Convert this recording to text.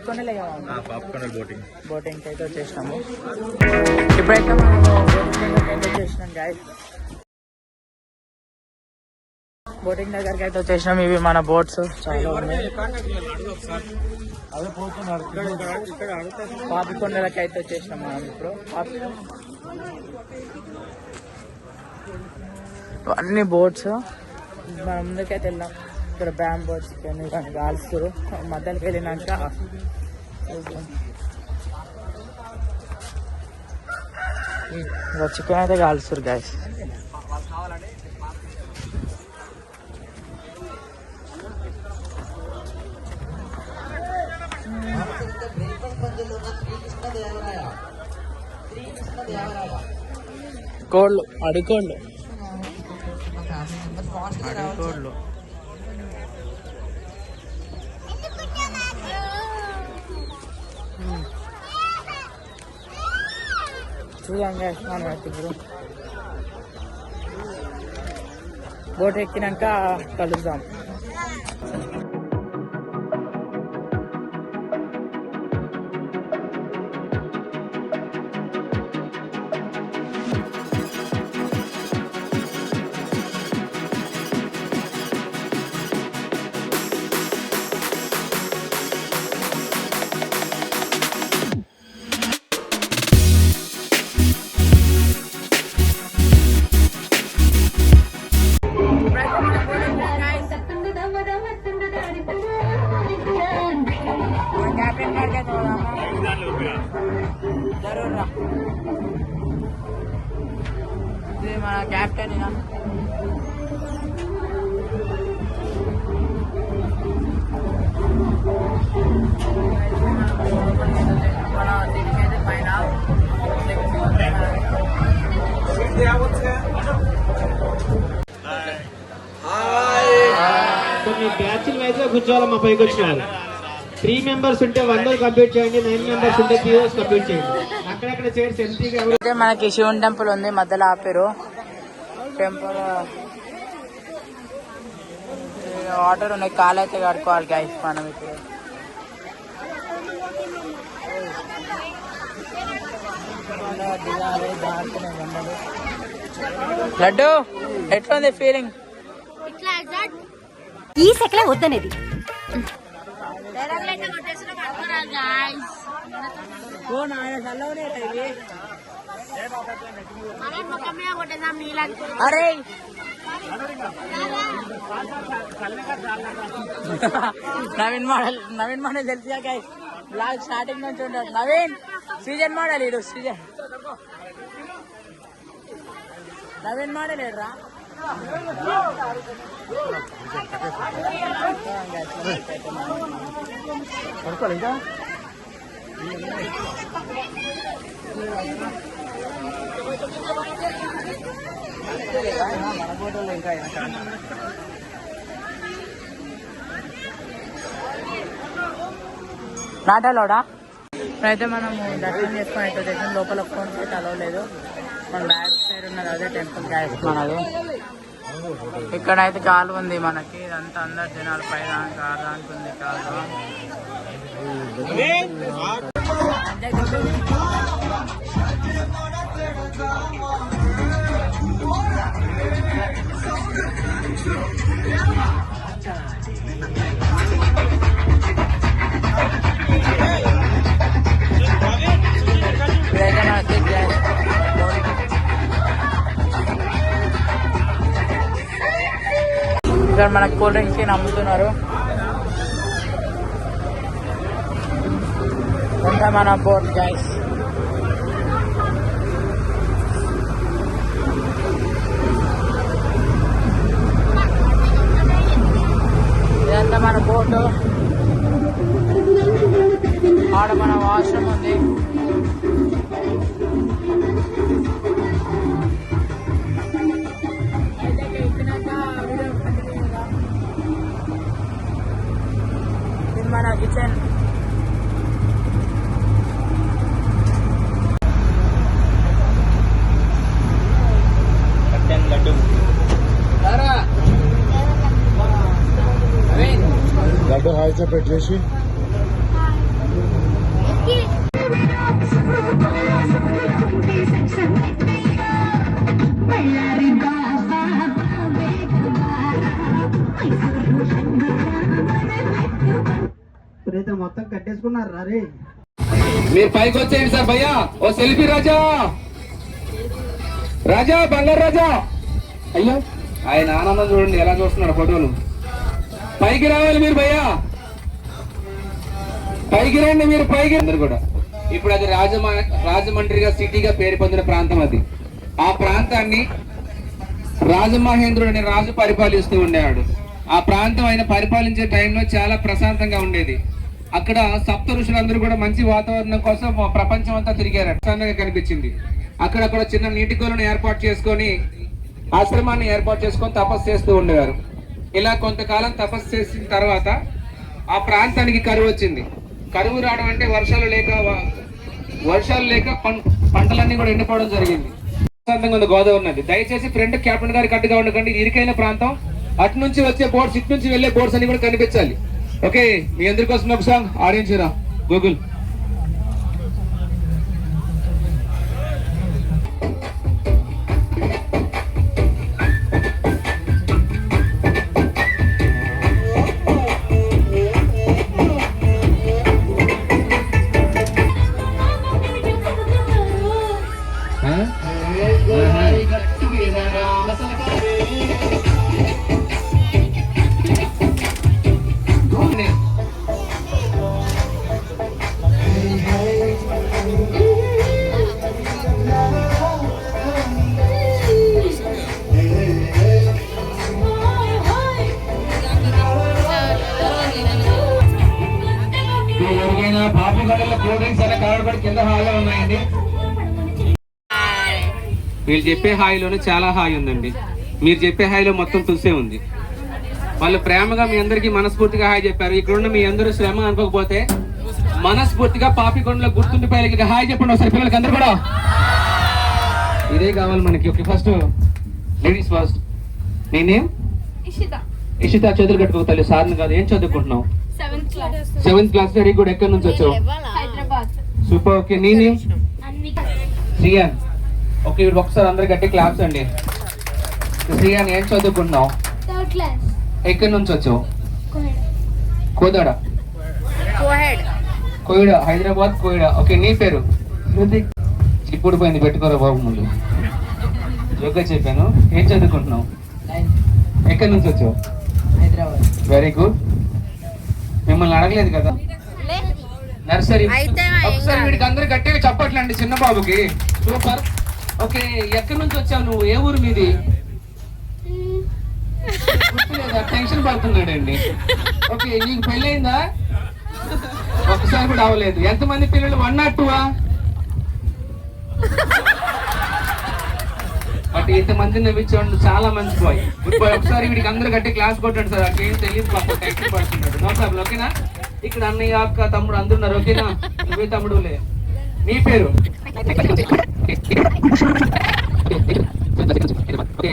Popcorn boating అయితే వచ్చేసినాము. ఇప్పుడైతే మనము బోటింగ్ అయితే వచ్చేసినాం గాయస్. బోటింగ్ దగ్గరికి అయితే వచ్చేసినాం. ఇవి మన బోట్స్ చాలా ఉన్నాయి. పాపికొండలకి అయితే వచ్చేసినాం మనం ఇప్పుడు. అన్ని బోట్స్ మన ముందుకైతే వెళ్ళాం. ఇక్కడ బ్యాంబోట్స్ కానీ కాల్స్తారు. మధ్యలోకి వెళ్ళినాక చికెన్ అయితే కాల్స్తారు గాయస్. కోళ్ళు అడుకోళ్ళు చూడండి. మనం ఇప్పుడు బోట్ ఎక్కినాక కలుద్దాం. ఇది మన క్యాప్టెన్ మన దీనికైతే పైన కొన్ని బ్యాచ్ల వైజ్ గా కూర్చోవాలి. మా పైకి వచ్చిన వాళ్ళు 3 మెంబర్స్ ఉంటే 100 కంప్లీట్ చేయండి. 9 మెంబర్స్ ఉంటే 3 hours కంప్లీట్ చేయండి. అక్కడక్కడ చైర్స్ ఎంపీగా. మనకి శివుని టెంపుల్ ఉంది, మధ్యలో ఆపారు. టెంపుల్ వాటర్ ఉన్నాయి, కాలు అయితే కడుకోవాలి గైస్ మనం. ఇప్పుడు లడ్డు ఎట్లుంది ఫీలింగ్? ఈ సెకలే వద్దనేది. అరే నవీన్ మోడల్ తెలుసా గైస్? బ్లాగ్ స్టార్టింగ్ నుంచి ఉంటాడు నవీన్. సీజన్ మోడల్ ఇడు సీజన్ నవీన్ మోడల్ ఏడ్రా. ఇంకా మన ఫోటోలు ఇంకా నాటాలోడా. ఇప్పుడైతే మనము దర్శనం చేసుకుని అయితే చేసాం. లోపల ఫోన్స్ అయితే అలవ్ లేదు. మన బ్యాక్ సైడ్ ఉన్నది అదే టెంపుల్ గాయస్ మనది. ఇక్కడైతే కాలు ఉంది మనకి. ఇదంతా అందరు జనాలు పైన కాదానికి ఉంది కాలు. ఇక్కడ మనకు కూల్ డ్రింక్స్ అమ్ముతున్నారు. ఇంకా మన బోట్ గైస్. ఇదంతా మన బోటు. ఆడ మన వాష్రూమ్ ఉంది. ఇది మన కిచెన్. లడ్డు హాయ్ చెప్పేసి మొత్తం కట్టేసుకున్నారు రే. మీరు పైకి వచ్చేయండి సార్ భయ్యా. ఓ సెల్ఫీ రాజా, రాజా బంగారు రాజా. అయ్యో ఆయన ఆనందం చూడండి ఎలా చూస్తున్నాడు ఫోటోలు. పైకి రావాలి మీరు భయ్యా, పైకి రండి మీరు పైకి. అందరు కూడా ఇప్పుడు అది రాజమండ్రిగా సిటీగా పేరు పొందిన ప్రాంతం అది. ఆ ప్రాంతాన్ని రాజమహేంద్రుడు అనే రాజు పరిపాలిస్తూ ఉండేవాడు. ఆ ప్రాంతం ఆయన పరిపాలించే టైంలో చాలా ప్రశాంతంగా ఉండేది. అక్కడ సప్త ఋషులందరూ కూడా మంచి వాతావరణం కోసం ప్రపంచం అంతా తిరిగారు. ప్రశాంతంగా కనిపించింది. అక్కడక్కడ చిన్న నీటి కొలను ఏర్పాటు చేసుకొని ఆశ్రమాన్ని ఏర్పాటు చేసుకొని తపస్సు చేస్తూ ఉండేవారు. ఇలా కొంతకాలం తపస్సు చేసిన తర్వాత ఆ ప్రాంతానికి కరువు వచ్చింది. కరువు రావడం అంటే వర్షాలు లేక పంటలన్నీ కూడా ఎండిపోవడం జరిగింది. ప్రశాంతంగా ఉంది గోదావరి నది. దయచేసి ఫ్రెండ్ కెప్టెన్ గారికి అడ్డుగా ఉండకండి. ఇరుకైన ప్రాంతం. అటు నుంచి వచ్చే బోర్డ్స్, ఇటు నుంచి వెళ్లే బోర్డ్స్ అన్ని కూడా కనిపించాలి. ఓకే, మీ అందరి కోసం ఒక సాంగ్ ఆడించరా గూగుల్. బాబు గడల్లో కూల్ డ్రింక్స్ అనే కారడబడి కింద హాయిగా ఉన్నాయండి. వీళ్ళు చెప్పే హాయిలోనే చాలా హాయి ఉందండి. మీరు చెప్పే హాయిలో మొత్తం తులసే ఉంది. వాళ్ళు ప్రేమగా మీ అందరికీ మనస్ఫూర్తిగా హాయి చెప్పారు. ఇక్కడున్న మీ అందరూ శ్రమ అనుకోకపోతే మనస్ఫూర్తిగా పాపికొండలో గుర్తుండిపోయేకి హాయి చెప్పండి ఒకసారి పిల్లలకి అందరూ కూడా. ఇదే కావాలి మనకి. Okay, first ladies first. నేనేం ఇషిత, చేతులు కట్టుకో తల్లి. సార్ని కాదు. ఏం చదువుకుంటున్నావు? 7th class. Very good. ఎక్కడి నుంచి వచ్చావు? సూపర్. ఓకే, నేనేం? శ్రీయాన్. ఓకే, ఇప్పుడు ఒకసారి అందరు గట్టి క్లాప్స్ అండి. శ్రీయాన్ ఏం చదువుకుంటున్నావు? ఎక్కడి నుంచి వచ్చావు? కోదాడ. కోయిడా, హైదరాబాద్ కోయిడా. ఓకే, నీ పేరు? ఇప్పుడు పోయింది, పెట్టుకోరా బాబు ముందు. జోగా చెప్పాను. ఏం చదువుకుంటున్నావు? ఎక్కడి నుంచి వచ్చావు? హైదరాబాద్. Very good. మిమ్మల్ని అడగలేదు కదా. నర్సరీ. ఒకసారి వీడికి అందరు గట్టిగా చెప్పట్లండి చిన్న బాబుకి. సూపర్. ఓకే, ఎక్కడి నుంచి వచ్చావు నువ్వు? ఏ ఊరు మీది? టెన్షన్ పడుతున్నాడండి. ఓకే, నీకు పెళ్ళయిందా? ఒకసారి కూడా అవ్వలేదు. ఎంతమంది పిల్లలు? 1 or 2? బట్ ఇంతమంది నవ్వించేవాడు. చాలా మంచి బాయ్. Good bye. ఒకసారి వీడికి అందరు గట్టి క్లాస్ కొట్టండి సార్. అకేం తెలియదు, పాపం టెన్షన్ పడుతున్నాడు. No problem. ఓకేనా? ఇక్కడ అన్నయ్య, అక్క, తమ్ముడు అందరు ఉన్నారు. ఓకేనా? నువ్వే తమ్ముడులే. నీ పేరు? ఓకే.